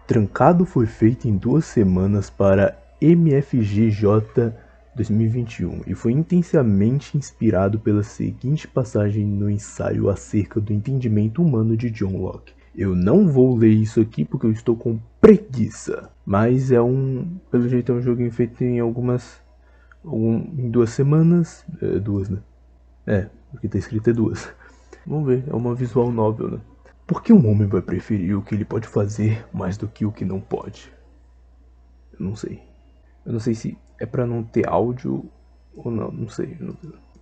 Trancado foi feito em 2 semanas para MFGJ 2021 e foi intensamente inspirado pela seguinte passagem no ensaio acerca do entendimento humano de John Locke. Eu não vou ler isso aqui porque eu estou com preguiça, mas pelo jeito é um joguinho feito em em 2 semanas, duas, né? Porque tá escrito é 2. Vamos ver, é uma visual novel, né? Por que um homem vai preferir o que ele pode fazer mais do que o que não pode? Eu não sei. Eu não sei se é pra não ter áudio ou não, não sei.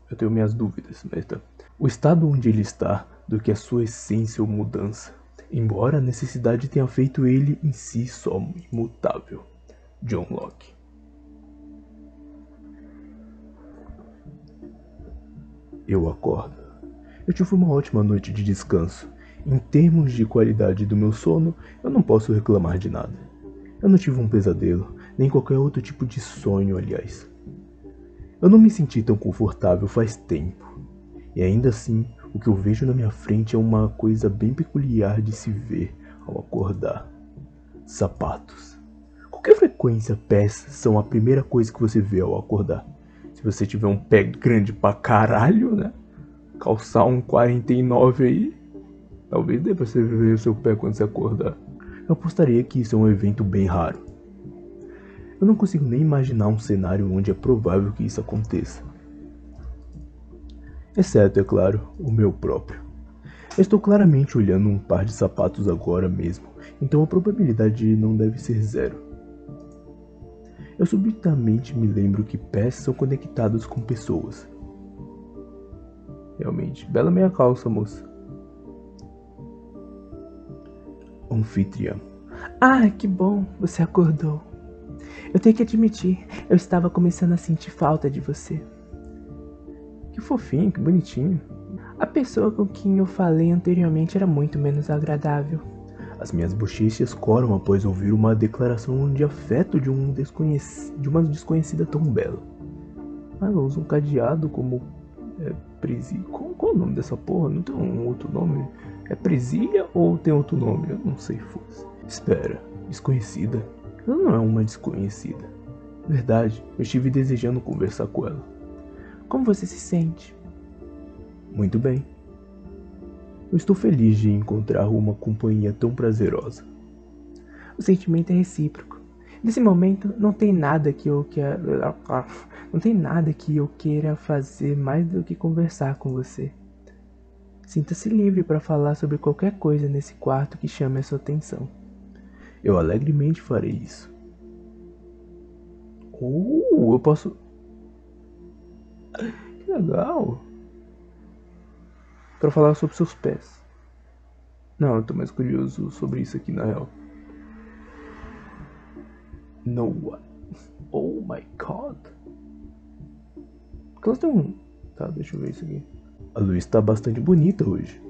Eu tenho minhas dúvidas, mas tá. O estado onde ele está, do que a sua essência ou mudança, embora a necessidade tenha feito ele em si só imutável. John Locke. Eu acordo. Eu tive uma ótima noite de descanso. Em termos de qualidade do meu sono, eu não posso reclamar de nada. Eu não tive um pesadelo, nem qualquer outro tipo de sonho, aliás. Eu não me senti tão confortável faz tempo. E ainda assim, o que eu vejo na minha frente é uma coisa bem peculiar de se ver ao acordar. Sapatos. Com que frequência pés são a primeira coisa que você vê ao acordar? Se você tiver um pé grande pra caralho, né? Calçar um 49 aí, talvez dê pra você ver o seu pé quando você acordar. Eu apostaria que isso é um evento bem raro. Eu não consigo nem imaginar um cenário onde é provável que isso aconteça. Exceto, é claro, o meu próprio. Eu estou claramente olhando um par de sapatos agora mesmo, então a probabilidade não deve ser zero. Eu subitamente me lembro que pés são conectados com pessoas. Realmente, bela meia calça, moça. Anfitriã. Ah, que bom, você acordou. Eu tenho que admitir, eu estava começando a sentir falta de você. Que fofinho, que bonitinho. A pessoa com quem eu falei anteriormente era muito menos agradável. As minhas bochechas coram após ouvir uma declaração de afeto de uma desconhecida tão bela. Ela usa um cadeado como presilha. Qual é o nome dessa porra? Não tem um outro nome? É presilha ou tem outro nome? Eu não sei, foda-se. Espera, desconhecida? Ela não é uma desconhecida. Verdade, eu estive desejando conversar com ela. Como você se sente? Muito bem. Eu estou feliz de encontrar uma companhia tão prazerosa. O sentimento é recíproco. Nesse momento, não tem nada que eu queira fazer mais do que conversar com você. Sinta-se livre para falar sobre qualquer coisa nesse quarto que chame a sua atenção. Eu alegremente farei isso. Eu posso... Que legal. Para falar sobre seus pés. Não, eu tô mais curioso sobre isso aqui na real. No one. Oh my god. Porque elas têm um... Tá, deixa eu ver isso aqui. A luz está bastante bonita hoje.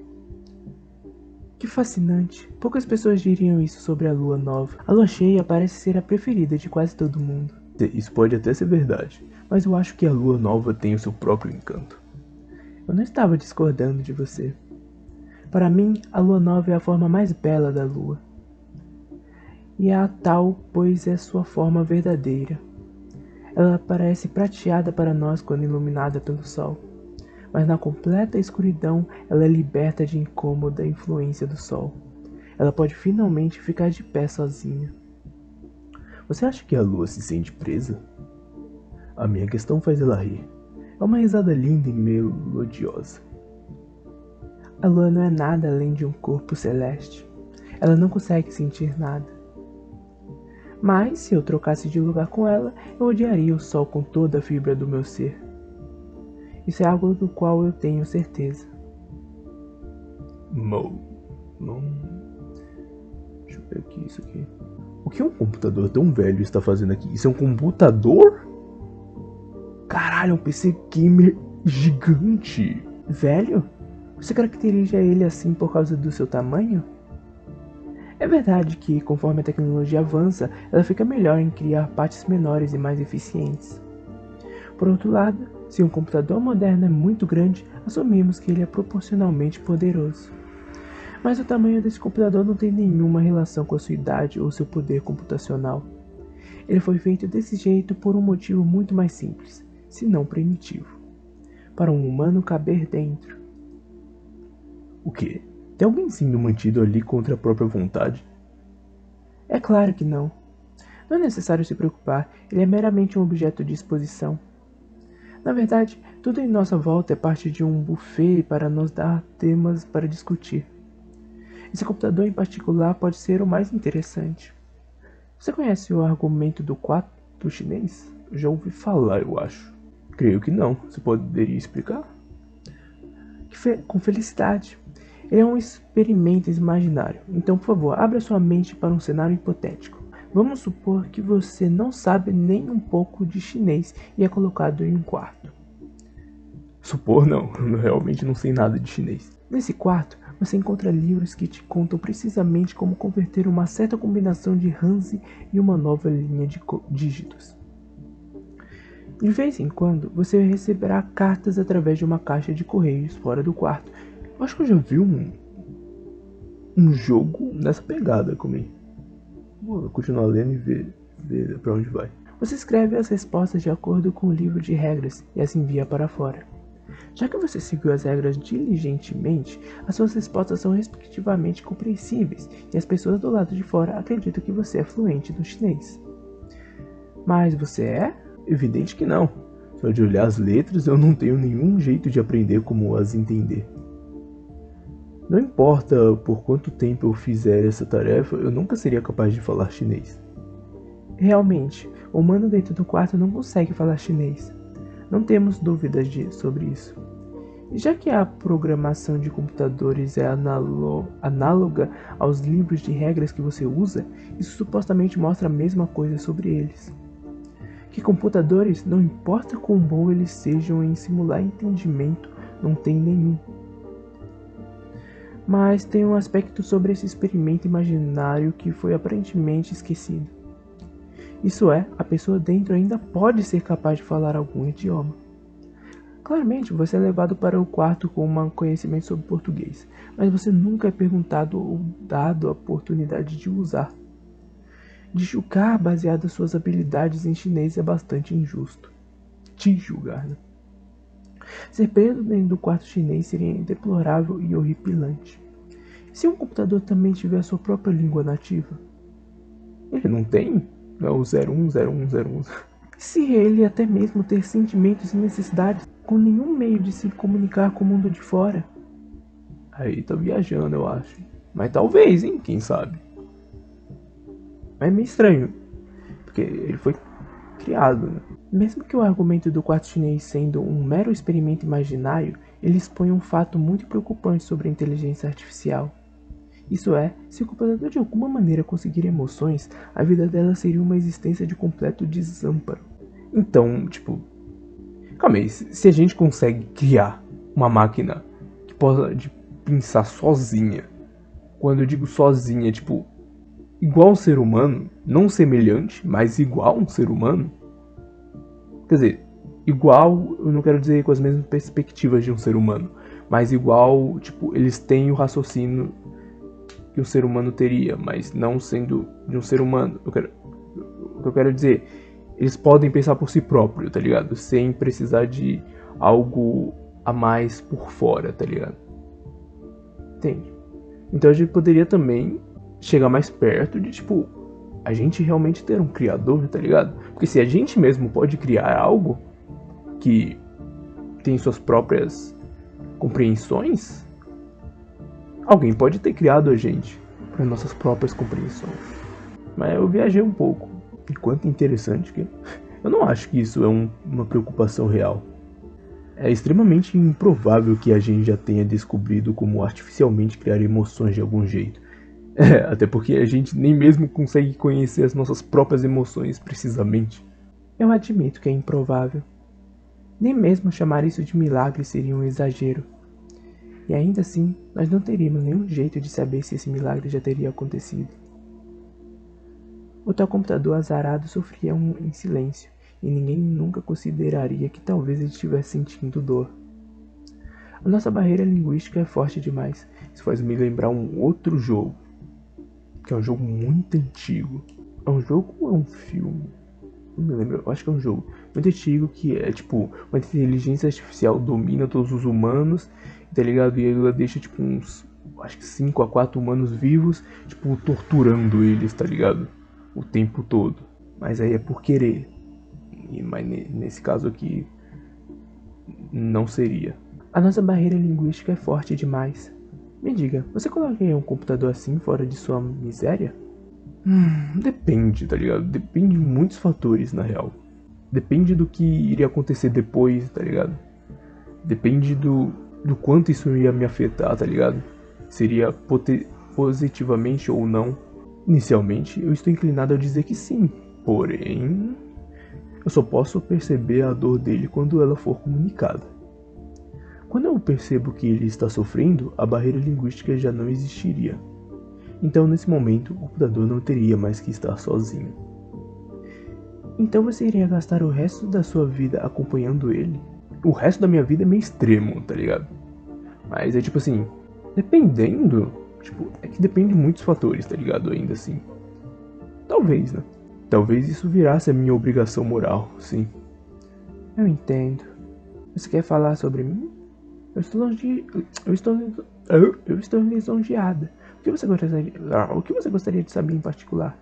Que fascinante. Poucas pessoas diriam isso sobre a lua nova. A lua cheia parece ser a preferida de quase todo mundo. Isso pode até ser verdade, mas eu acho que a lua nova tem o seu próprio encanto. Eu não estava discordando de você. Para mim, a lua nova é a forma mais bela da lua. E é a tal, pois é sua forma verdadeira. Ela parece prateada para nós quando iluminada pelo sol, mas na completa escuridão ela é liberta de incômoda influência do sol. Ela pode finalmente ficar de pé sozinha. Você acha que a lua se sente presa? A minha questão faz ela rir. É uma risada linda e melodiosa. A lua não é nada além de um corpo celeste. Ela não consegue sentir nada. Mas, se eu trocasse de lugar com ela, eu odiaria o sol com toda a fibra do meu ser. Isso é algo do qual eu tenho certeza. Não. Deixa eu ver aqui, isso aqui. O que um computador tão velho está fazendo aqui? Isso é um computador? Caralho, é um PC gamer gigante. Velho? Você caracteriza ele assim por causa do seu tamanho? É verdade que, conforme a tecnologia avança, ela fica melhor em criar partes menores e mais eficientes. Por outro lado, se um computador moderno é muito grande, assumimos que ele é proporcionalmente poderoso. Mas o tamanho desse computador não tem nenhuma relação com a sua idade ou seu poder computacional. Ele foi feito desse jeito por um motivo muito mais simples, se não primitivo. Para um humano caber dentro. O quê? Tem alguém sendo mantido ali contra a própria vontade? É claro que não. Não é necessário se preocupar, ele é meramente um objeto de exposição. Na verdade, tudo em nossa volta é parte de um buffet para nos dar temas para discutir. Esse computador em particular pode ser o mais interessante. Você conhece o argumento do 4 chinês? Já ouvi falar, eu acho. Creio que não. Você poderia explicar? Com felicidade. Ele é um experimento imaginário. Então, por favor, abra sua mente para um cenário hipotético. Vamos supor que você não sabe nem um pouco de chinês e é colocado em um quarto. Supor não, eu realmente não sei nada de chinês. Nesse quarto, você encontra livros que te contam precisamente como converter uma certa combinação de Hanzi em uma nova linha de dígitos. De vez em quando, você receberá cartas através de uma caixa de correios fora do quarto. Eu acho que eu já vi um jogo nessa pegada comigo. Vou continuar lendo e ver pra onde vai. Você escreve as respostas de acordo com o livro de regras e as envia para fora. Já que você seguiu as regras diligentemente, as suas respostas são respectivamente compreensíveis e as pessoas do lado de fora acreditam que você é fluente no chinês. Mas você é? Evidente que não. Só de olhar as letras eu não tenho nenhum jeito de aprender como as entender. Não importa por quanto tempo eu fizer essa tarefa, eu nunca seria capaz de falar chinês. Realmente, o humano dentro do quarto não consegue falar chinês. Não temos dúvidas sobre isso. E já que a programação de computadores é análoga aos livros de regras que você usa, isso supostamente mostra a mesma coisa sobre eles. Que computadores, não importa quão bom eles sejam em simular entendimento, não tem nenhum. Mas tem um aspecto sobre esse experimento imaginário que foi aparentemente esquecido. Isso é, a pessoa dentro ainda pode ser capaz de falar algum idioma. Claramente, você é levado para o quarto com um conhecimento sobre português, mas você nunca é perguntado ou dado a oportunidade de usar. De julgar baseado nas suas habilidades em chinês é bastante injusto. Te julgar, né? Ser preso dentro do quarto chinês seria deplorável e horripilante. Se um computador também tiver a sua própria língua nativa? Ele não tem? Não é o 010101. Se ele até mesmo ter sentimentos e necessidades, com nenhum meio de se comunicar com o mundo de fora? Aí tá viajando, eu acho. Mas talvez, hein? Quem sabe? É meio estranho, porque ele foi criado, né? Mesmo que o argumento do quarto chinês sendo um mero experimento imaginário, ele expõe um fato muito preocupante sobre a inteligência artificial. Isso é, se o computador de alguma maneira conseguir emoções, a vida dela seria uma existência de completo desamparo. Então, tipo... Calma aí, se a gente consegue criar uma máquina que possa pensar sozinha, quando eu digo sozinha, tipo... igual a um ser humano, não semelhante, mas igual a um ser humano. Quer dizer, igual, eu não quero dizer com as mesmas perspectivas de um ser humano, mas igual, tipo, eles têm o raciocínio que um ser humano teria, mas não sendo de um ser humano. O que eu quero dizer, eles podem pensar por si próprio, tá ligado? Sem precisar de algo a mais por fora, tá ligado? Entende? Então a gente poderia também chegar mais perto de, tipo, a gente realmente ter um criador, tá ligado? Porque se a gente mesmo pode criar algo que tem suas próprias compreensões, alguém pode ter criado a gente para nossas próprias compreensões. Mas eu viajei um pouco. E quanto interessante que... Eu não acho que isso é uma preocupação real. É extremamente improvável que a gente já tenha descobrido como artificialmente criar emoções de algum jeito. Até porque a gente nem mesmo consegue conhecer as nossas próprias emoções precisamente. Eu admito que é improvável. Nem mesmo chamar isso de milagre seria um exagero. E ainda assim, nós não teríamos nenhum jeito de saber se esse milagre já teria acontecido. O tal computador azarado sofria em silêncio, e ninguém nunca consideraria que talvez ele estivesse sentindo dor. A nossa barreira linguística é forte demais. Isso faz me lembrar um outro jogo, que é um jogo muito antigo. É um jogo ou é um filme? Não me lembro, eu acho que é um jogo muito antigo que é tipo, uma inteligência artificial domina todos os humanos, tá ligado? E ela deixa tipo uns, acho que 5 a 4 humanos vivos, tipo, torturando eles, tá ligado? O tempo todo. Mas aí é por querer. Mas nesse caso aqui, não seria. A nossa barreira linguística é forte demais. Me diga, você colocaria um computador assim fora de sua miséria? Depende, tá ligado? Depende de muitos fatores, na real. Depende do que iria acontecer depois, tá ligado? Depende do quanto isso ia me afetar, tá ligado? Seria positivamente ou não. Inicialmente, eu estou inclinado a dizer que sim. Porém, eu só posso perceber a dor dele quando ela for comunicada. Quando eu percebo que ele está sofrendo, a barreira linguística já não existiria. Então, nesse momento, o computador não teria mais que estar sozinho. Então você iria gastar o resto da sua vida acompanhando ele? O resto da minha vida é meio extremo, tá ligado? Mas é tipo assim, dependendo, tipo, é que depende de muitos fatores, tá ligado? Ainda assim. Talvez, né? Talvez isso virasse a minha obrigação moral, sim. Eu entendo. Você quer falar sobre mim? Eu estou lisonjeada. O que você gostaria de saber em particular?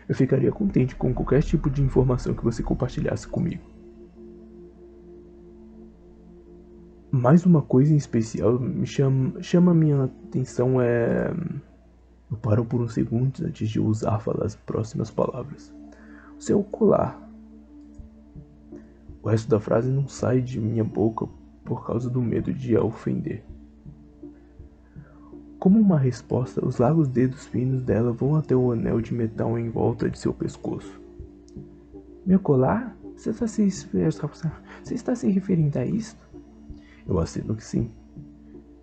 Eu ficaria contente com qualquer tipo de informação que você compartilhasse comigo. Mais uma coisa em especial chama minha atenção Eu paro por uns segundos antes de falar as próximas palavras. O seu colar. O resto da frase não sai de minha boca por causa do medo de a ofender. Como uma resposta, os largos dedos finos dela vão até o anel de metal em volta de seu pescoço. Meu colar? Você está se referindo a isto? Eu aceno que sim.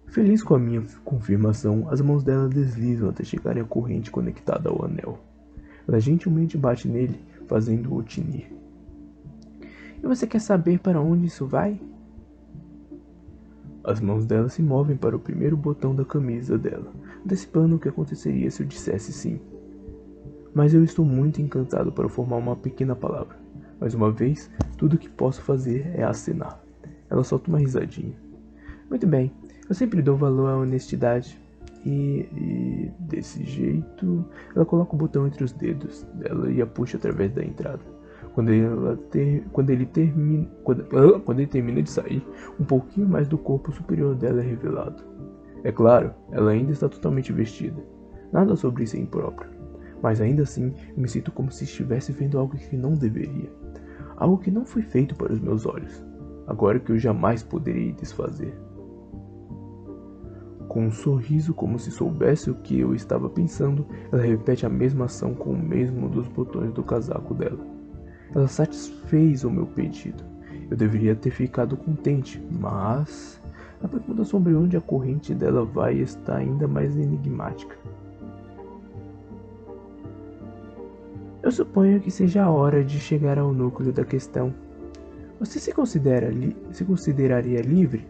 Feliz com a minha confirmação, as mãos dela deslizam até chegarem à corrente conectada ao anel. Ela gentilmente bate nele, fazendo-o tinir. E você quer saber para onde isso vai? As mãos dela se movem para o primeiro botão da camisa dela, antecipando o que aconteceria se eu dissesse sim. Mas eu estou muito encantado para formar uma pequena palavra. Mais uma vez, tudo o que posso fazer é acenar. Ela solta uma risadinha. Muito bem, eu sempre dou valor à honestidade. E desse jeito, ela coloca o botão entre os dedos dela e a puxa através da entrada. Quando ele termina de sair, um pouquinho mais do corpo superior dela é revelado. É claro, ela ainda está totalmente vestida. Nada sobre isso é impróprio. Mas ainda assim, eu me sinto como se estivesse vendo algo que não deveria. Algo que não foi feito para os meus olhos. Agora que eu jamais poderei desfazer. Com um sorriso como se soubesse o que eu estava pensando, ela repete a mesma ação com o mesmo dos botões do casaco dela. Ela satisfez o meu pedido. Eu deveria ter ficado contente, mas a pergunta sobre onde a corrente dela vai está ainda mais enigmática. Eu suponho que seja a hora de chegar ao núcleo da questão. Você se consideraria livre?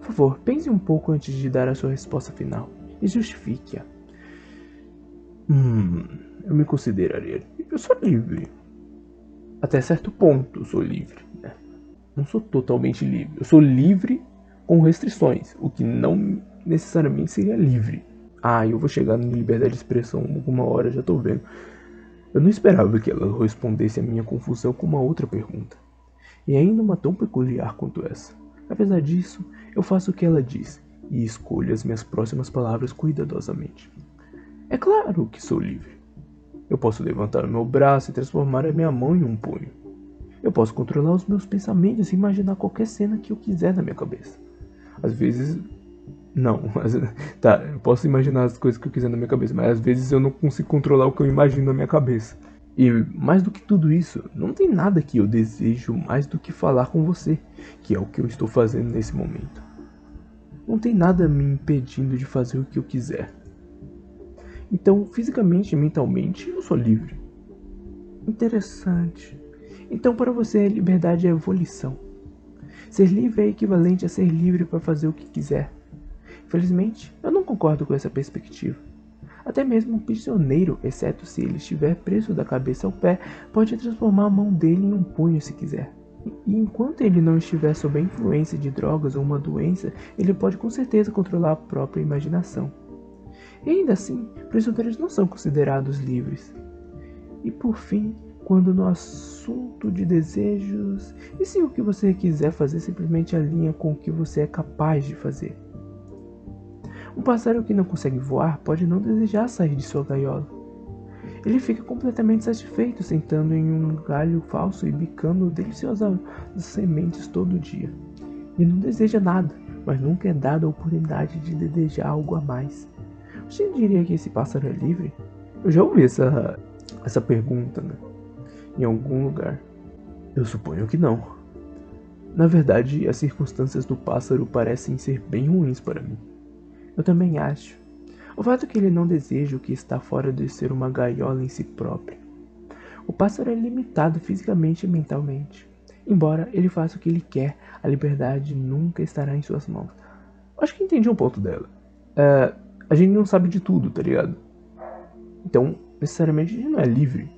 Por favor, pense um pouco antes de dar a sua resposta final e justifique-a. Eu me consideraria livre. Eu sou livre. Até certo ponto eu sou livre, né? Não sou totalmente livre. Eu sou livre com restrições, o que não necessariamente seria livre. Eu vou chegar na liberdade de expressão alguma hora, já tô vendo. Eu não esperava que ela respondesse a minha confusão com uma outra pergunta. E ainda uma tão peculiar quanto essa. Apesar disso, eu faço o que ela diz e escolho as minhas próximas palavras cuidadosamente. É claro que sou livre. Eu posso levantar o meu braço e transformar a minha mão em um punho. Eu posso controlar os meus pensamentos e imaginar qualquer cena que eu quiser na minha cabeça. Às vezes... Não, tá, eu posso imaginar as coisas que eu quiser na minha cabeça, mas às vezes eu não consigo controlar o que eu imagino na minha cabeça. E mais do que tudo isso, não tem nada que eu desejo mais do que falar com você, que é o que eu estou fazendo nesse momento. Não tem nada me impedindo de fazer o que eu quiser. Então, fisicamente e mentalmente, eu sou livre. Interessante. Então, para você, a liberdade é evolução. Ser livre é equivalente a ser livre para fazer o que quiser. Infelizmente, eu não concordo com essa perspectiva. Até mesmo um prisioneiro, exceto se ele estiver preso da cabeça ao pé, pode transformar a mão dele em um punho se quiser. E enquanto ele não estiver sob a influência de drogas ou uma doença, ele pode com certeza controlar a própria imaginação. E ainda assim, prisioneiros não são considerados livres. E por fim, quando no assunto de desejos, e se o que você quiser fazer simplesmente alinha com o que você é capaz de fazer? Um pássaro que não consegue voar pode não desejar sair de sua gaiola. Ele fica completamente satisfeito sentando em um galho falso e bicando deliciosas sementes todo dia. Ele não deseja nada, mas nunca é dado a oportunidade de desejar algo a mais. Você diria que esse pássaro é livre? Eu já ouvi essa pergunta, né? Em algum lugar. Eu suponho que não. Na verdade, as circunstâncias do pássaro parecem ser bem ruins para mim. Eu também acho. O fato é que ele não deseja o que está fora de ser uma gaiola em si próprio. O pássaro é limitado fisicamente e mentalmente. Embora ele faça o que ele quer, a liberdade nunca estará em suas mãos. Acho que entendi um ponto dela. A gente não sabe de tudo, tá ligado? Então, necessariamente, a gente não é livre.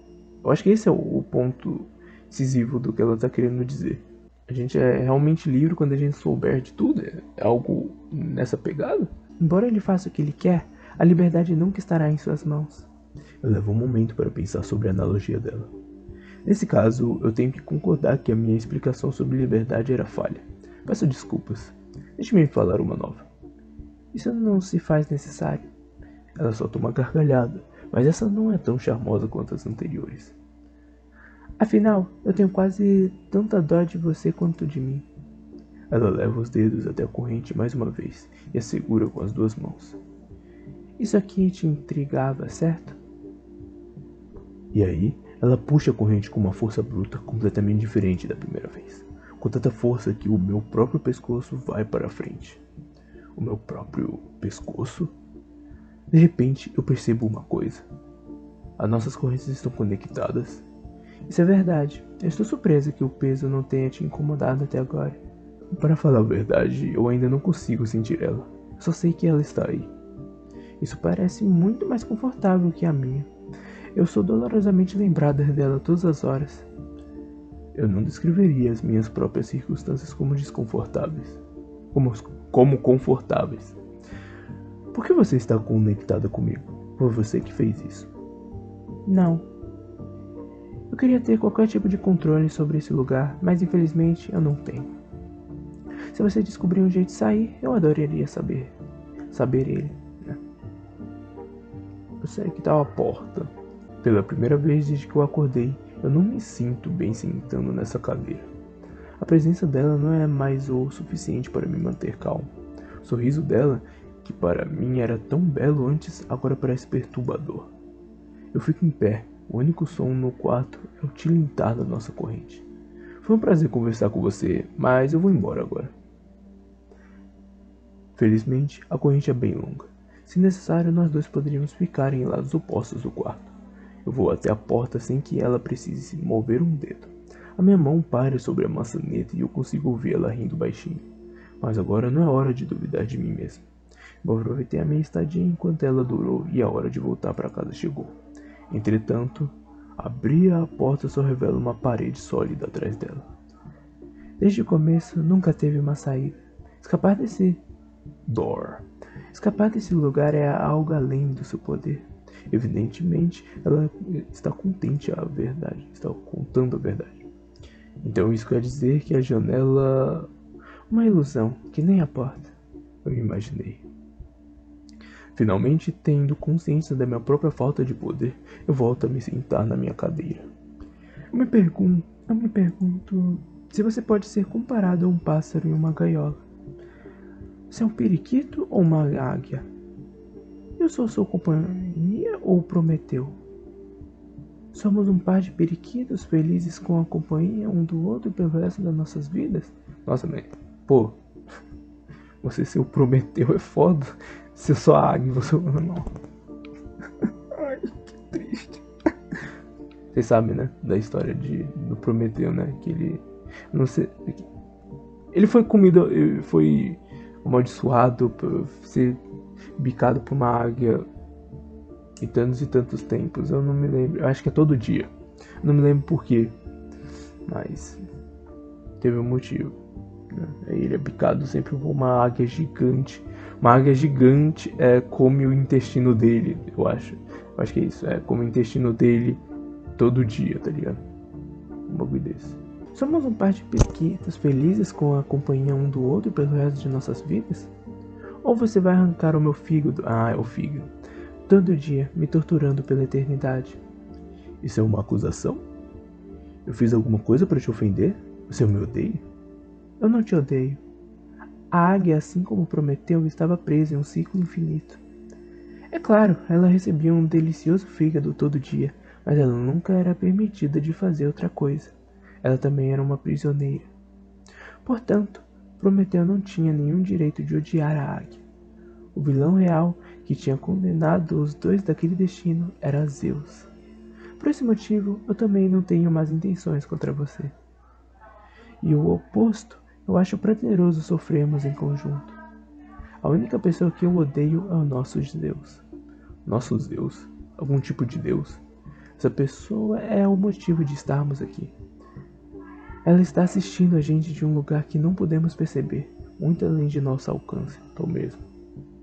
Eu acho que esse é o ponto decisivo do que ela está querendo dizer. A gente é realmente livre quando a gente souber de tudo? É algo nessa pegada? Embora ele faça o que ele quer, a liberdade nunca estará em suas mãos. Eu levo um momento para pensar sobre a analogia dela. Nesse caso, eu tenho que concordar que a minha explicação sobre liberdade era falha. Peço desculpas. Deixe-me falar uma nova. Isso não se faz necessário. Ela solta uma gargalhada, mas essa não é tão charmosa quanto as anteriores. Afinal, eu tenho quase tanta dó de você quanto de mim. Ela leva os dedos até a corrente mais uma vez e a segura com as duas mãos. Isso aqui te intrigava, certo? E aí, ela puxa a corrente com uma força bruta completamente diferente da primeira vez. Com tanta força que o meu próprio pescoço vai para a frente. O meu próprio pescoço? De repente, eu percebo uma coisa. As nossas correntes estão conectadas. Isso é verdade. Eu estou surpresa que o peso não tenha te incomodado até agora. Para falar a verdade, eu ainda não consigo sentir ela. Só sei que ela está aí. Isso parece muito mais confortável que a minha. Eu sou dolorosamente lembrada dela todas as horas. Eu não descreveria as minhas próprias circunstâncias como desconfortáveis. Como confortáveis. Por que você está conectada comigo? Foi você que fez isso. Não. Eu queria ter qualquer tipo de controle sobre esse lugar, mas infelizmente eu não tenho. Se você descobrir um jeito de sair, eu adoraria saber ele, né? Eu sei que tá a porta. Pela primeira vez desde que eu acordei, eu não me sinto bem sentando nessa cadeira. A presença dela não é mais o suficiente para me manter calmo. O sorriso dela, que para mim era tão belo antes, agora parece perturbador. Eu fico em pé. O único som no quarto é o tilintar da nossa corrente. Foi um prazer conversar com você, mas eu vou embora agora. Felizmente, a corrente é bem longa. Se necessário, nós dois poderíamos ficar em lados opostos do quarto. Eu vou até a porta sem que ela precise mover um dedo. A minha mão para sobre a maçaneta e eu consigo ouvir ela rindo baixinho. Mas agora não é hora de duvidar de mim mesmo. Vou aproveitar a minha estadia enquanto ela durou e a hora de voltar para casa chegou. Entretanto, abrir a porta só revela uma parede sólida atrás dela. Desde o começo, nunca teve uma saída. Escapar desse lugar é algo além do seu poder. Evidentemente, ela está contente a verdade, está contando a verdade. Então isso quer dizer que a janela... Uma ilusão, que nem a porta. Eu imaginei. Finalmente, tendo consciência da minha própria falta de poder, eu volto a me sentar na minha cadeira. Eu me pergunto se você pode ser comparado a um pássaro em uma gaiola. Você é um periquito ou uma águia? Eu sou sua companhia ou Prometeu? Somos um par de periquitos felizes com a companhia um do outro pelo resto das nossas vidas? Nossa, mas... Pô... Você ser o Prometeu é foda. Se eu sou a águia, você não. Ai, que triste. Vocês sabem, né? Da história do Prometeu, né? Que ele... Não sei... Ele foi comido, ele foi amaldiçoado por ser bicado por uma águia em tantos e tantos tempos. Eu não me lembro, eu acho que é todo dia. Eu não me lembro por quê, mas teve um motivo, né? Ele é picado sempre por uma águia gigante. Uma águia gigante come o intestino dele, eu acho. Eu acho que é isso, come o intestino dele todo dia, tá ligado? Um bagulho desse. Somos um par de periquitos felizes com a companhia um do outro pelo resto de nossas vidas? Ou você vai arrancar o meu fígado, é o fígado, todo dia, me torturando pela eternidade? Isso é uma acusação? Eu fiz alguma coisa para te ofender? Você me odeia? Eu não te odeio. A águia, assim como prometeu, estava presa em um ciclo infinito. É claro, ela recebia um delicioso fígado todo dia, mas ela nunca era permitida de fazer outra coisa. Ela também era uma prisioneira. Portanto, Prometeu não tinha nenhum direito de odiar a águia. O vilão real que tinha condenado os dois daquele destino era Zeus. Por esse motivo, eu também não tenho más intenções contra você. E o oposto, eu acho prazeroso sofrermos em conjunto. A única pessoa que eu odeio é o nosso Zeus. Nosso Zeus? Algum tipo de Deus? Essa pessoa é o motivo de estarmos aqui. Ela está assistindo a gente de um lugar que não podemos perceber, muito além de nosso alcance. Tô mesmo.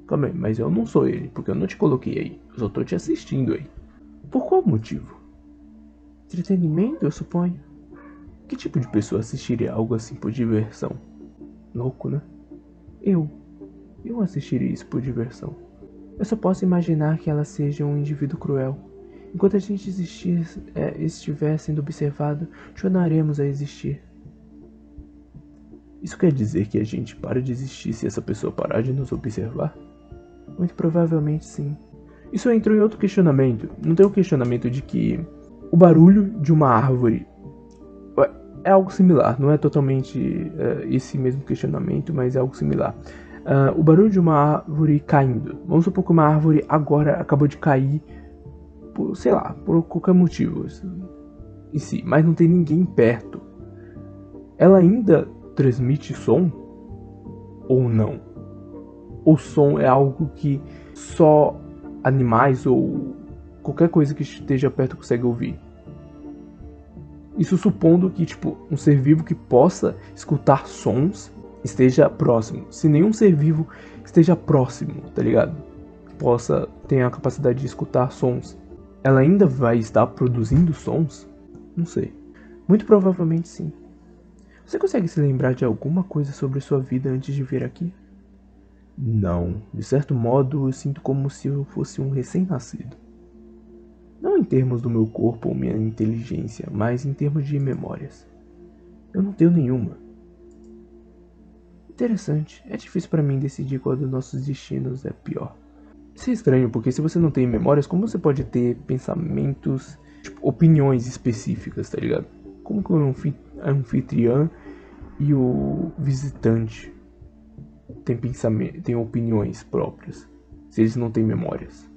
Calma aí, mas eu não sou ele, porque eu não te coloquei aí. Eu só tô te assistindo aí. Por qual motivo? Entretenimento, eu suponho. Que tipo de pessoa assistiria algo assim por diversão? Louco, né? Eu assistiria isso por diversão. Eu só posso imaginar que ela seja um indivíduo cruel. Enquanto a gente estiver sendo observado, continuaremos a existir. Isso quer dizer que a gente para de existir se essa pessoa parar de nos observar? Muito provavelmente sim. Isso entrou em outro questionamento. Não tem um questionamento de que o barulho de uma árvore é algo similar. Não é totalmente esse mesmo questionamento, mas é algo similar. O barulho de uma árvore caindo. Vamos supor que uma árvore agora acabou de cair por, sei lá, por qualquer motivo em si, mas não tem ninguém perto. Ela ainda transmite som ou não? O som é algo que só animais ou qualquer coisa que esteja perto consegue ouvir? Isso supondo que, tipo, um ser vivo que possa escutar sons esteja próximo. Se nenhum ser vivo esteja próximo, tá ligado? Possa ter a capacidade de escutar sons, ela ainda vai estar produzindo sons? Não sei. Muito provavelmente sim. Você consegue se lembrar de alguma coisa sobre sua vida antes de vir aqui? Não. De certo modo, eu sinto como se eu fosse um recém-nascido. Não em termos do meu corpo ou minha inteligência, mas em termos de memórias. Eu não tenho nenhuma. Interessante. É difícil para mim decidir qual dos nossos destinos é pior. Isso é estranho, porque se você não tem memórias, como você pode ter pensamentos, tipo, opiniões específicas, tá ligado? Como que o anfitriã e o visitante tem opiniões próprias, se eles não têm memórias?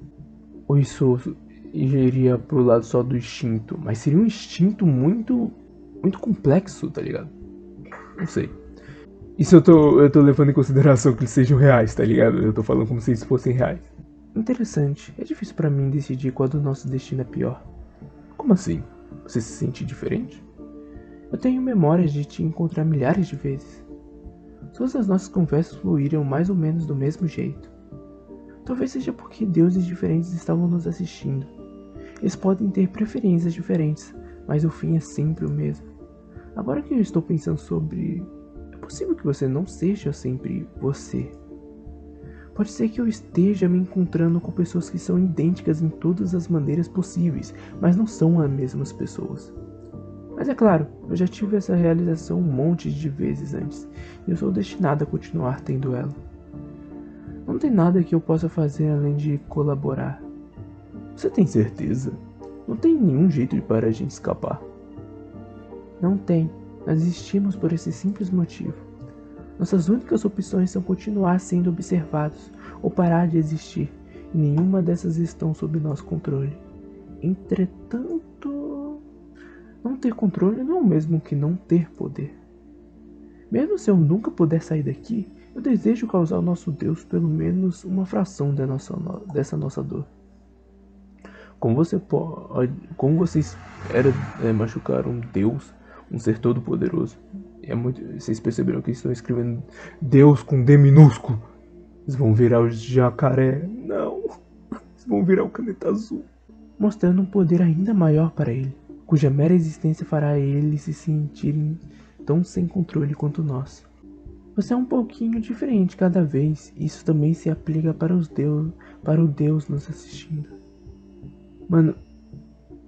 Ou isso iria pro lado só do instinto, mas seria um instinto muito complexo, tá ligado? Não sei. Isso eu tô levando em consideração que eles sejam reais, tá ligado? Eu tô falando como se eles fossem reais. Interessante. É difícil pra mim decidir qual do nosso destino é pior. Como assim? Você se sente diferente? Eu tenho memórias de te encontrar milhares de vezes. Todas as nossas conversas fluíram mais ou menos do mesmo jeito. Talvez seja porque deuses diferentes estavam nos assistindo. Eles podem ter preferências diferentes, mas o fim é sempre o mesmo. Agora que eu estou pensando sobre... É possível que você não seja sempre você. Pode ser que eu esteja me encontrando com pessoas que são idênticas em todas as maneiras possíveis, mas não são as mesmas pessoas. Mas é claro, eu já tive essa realização um monte de vezes antes, e eu sou destinado a continuar tendo ela. Não tem nada que eu possa fazer além de colaborar. Você tem certeza? Não tem nenhum jeito para a gente escapar. Não tem. Nós existimos por esse simples motivo. Nossas únicas opções são continuar sendo observados ou parar de existir, e nenhuma dessas estão sob nosso controle. Entretanto, não ter controle não é o mesmo que não ter poder. Mesmo se eu nunca puder sair daqui, eu desejo causar ao nosso Deus pelo menos uma fração dessa nossa dor. Como você espera machucar um Deus, um ser todo poderoso? Vocês perceberam que estão escrevendo Deus com D minúsculo? Eles vão virar o jacaré. Não, eles vão virar o caneta azul. Mostrando um poder ainda maior para ele, cuja mera existência fará eles se sentirem tão sem controle quanto nós. Você é um pouquinho diferente cada vez, e isso também se aplica para o Deus nos assistindo. Mano,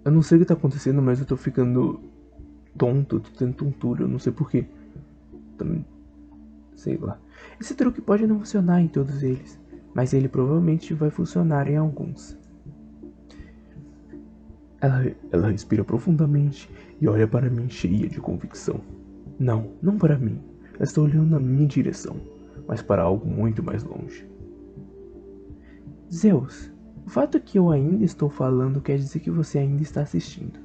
eu não sei o que tá acontecendo, mas eu tô ficando tonto, tô tendo tontura, eu não sei porquê. Sei lá. Esse truque pode não funcionar em todos eles, mas ele provavelmente vai funcionar em alguns. Ela respira profundamente e olha para mim cheia de convicção. Não para mim. Ela está olhando na minha direção, mas para algo muito mais longe. Zeus, o fato que eu ainda estou falando quer dizer que você ainda está assistindo.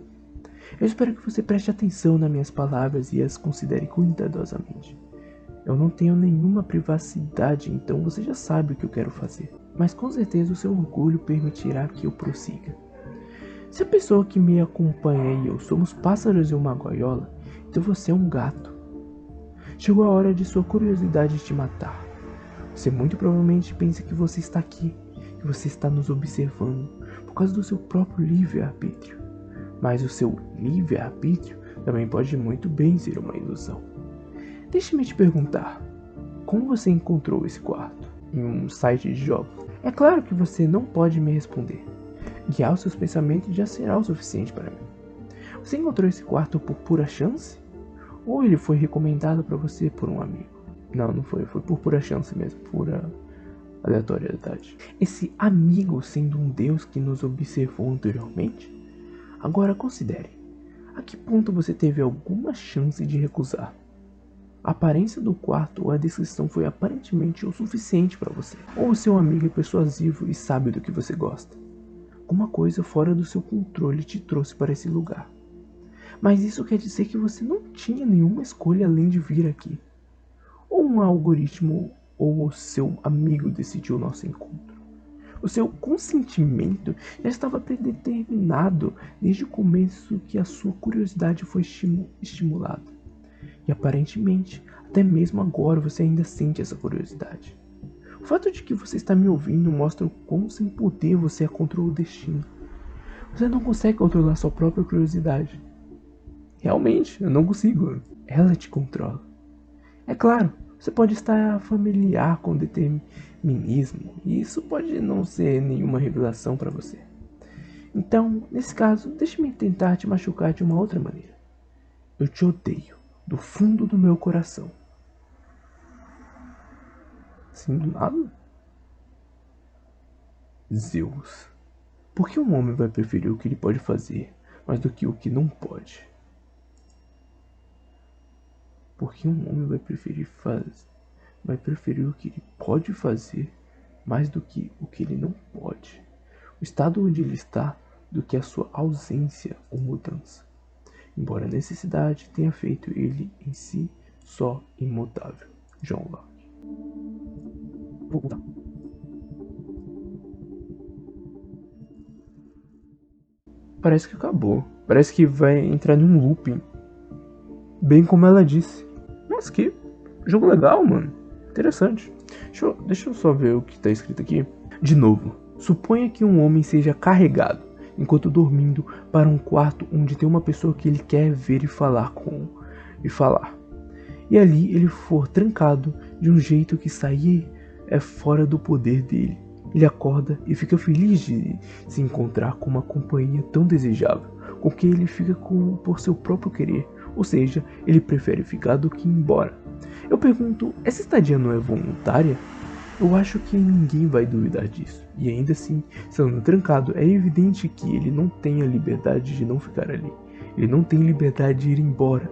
Eu espero que você preste atenção nas minhas palavras e as considere cuidadosamente. Eu não tenho nenhuma privacidade, então você já sabe o que eu quero fazer. Mas com certeza o seu orgulho permitirá que eu prossiga. Se a pessoa que me acompanha e eu somos pássaros em uma gaiola, então você é um gato. Chegou a hora de sua curiosidade te matar. Você muito provavelmente pensa que você está aqui, que você está nos observando, por causa do seu próprio livre-arbítrio. Mas o seu livre-arbítrio também pode muito bem ser uma ilusão. Deixe-me te perguntar, como você encontrou esse quarto? Em um site de jogos? É claro que você não pode me responder. Guiar os seus pensamentos já será o suficiente para mim. Você encontrou esse quarto por pura chance? Ou ele foi recomendado para você por um amigo? Não foi. Foi por pura chance mesmo, pura aleatoriedade. Esse amigo sendo um Deus que nos observou anteriormente? Agora considere, a que ponto você teve alguma chance de recusar? A aparência do quarto ou a descrição foi aparentemente o suficiente para você. Ou o seu amigo é persuasivo e sabe do que você gosta. Alguma coisa fora do seu controle te trouxe para esse lugar. Mas isso quer dizer que você não tinha nenhuma escolha além de vir aqui. Ou um algoritmo ou o seu amigo decidiu o nosso encontro. O seu consentimento já estava predeterminado desde o começo que a sua curiosidade foi estimulada. E aparentemente, até mesmo agora você ainda sente essa curiosidade. O fato de que você está me ouvindo mostra o quão sem poder você é contra o destino. Você não consegue controlar sua própria curiosidade. Realmente, eu não consigo. Ela te controla. É claro, você pode estar familiar com determinismo, e isso pode não ser nenhuma revelação para você. Então, nesse caso, deixe-me tentar te machucar de uma outra maneira. Eu te odeio, do fundo do meu coração. Sim, do nada? Zeus. Por que um homem vai preferir o que ele pode fazer mais do que o que não pode? Por que um homem vai preferir o que ele pode fazer mais do que o que ele não pode? O estado onde ele está do que a sua ausência ou mudança. Embora a necessidade tenha feito ele em si só imutável. John Locke. Vou mudar. Parece que acabou. Parece que vai entrar num looping. Bem como ela disse. Mas que jogo legal, mano. Interessante. Deixa eu só ver o que tá escrito aqui. De novo. Suponha que um homem seja carregado, enquanto dormindo, para um quarto onde tem uma pessoa que ele quer ver e falar. E ali ele for trancado de um jeito que sair é fora do poder dele. Ele acorda e fica feliz de se encontrar com uma companhia tão desejável, com que ele fica por seu próprio querer, ou seja, ele prefere ficar do que ir embora. Eu pergunto, essa estadia não é voluntária? Eu acho que ninguém vai duvidar disso, e ainda assim, sendo trancado, é evidente que ele não tem a liberdade de não ficar ali. Ele não tem liberdade de ir embora.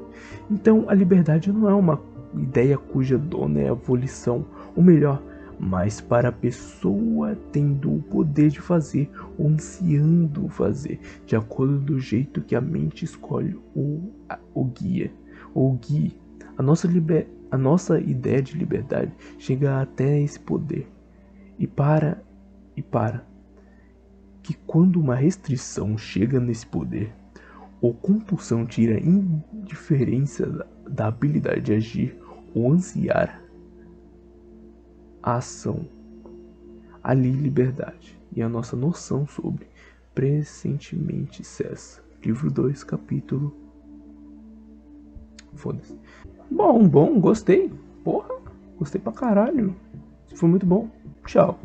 Então, a liberdade não é uma ideia cuja dona é a volição, ou melhor, mas para a pessoa tendo o poder de fazer ou ansiando fazer, de acordo do jeito que a mente escolhe ou guia, ou guie. A nossa A nossa ideia de liberdade chega até esse poder. E para que quando uma restrição chega nesse poder, ou compulsão tira a indiferença da habilidade de agir ou ansiar a ação, ali liberdade e a nossa noção sobre pressentemente cessa. Livro 2, capítulo... Foda-se. Bom, gostei. Porra, gostei pra caralho. Foi muito bom. Tchau.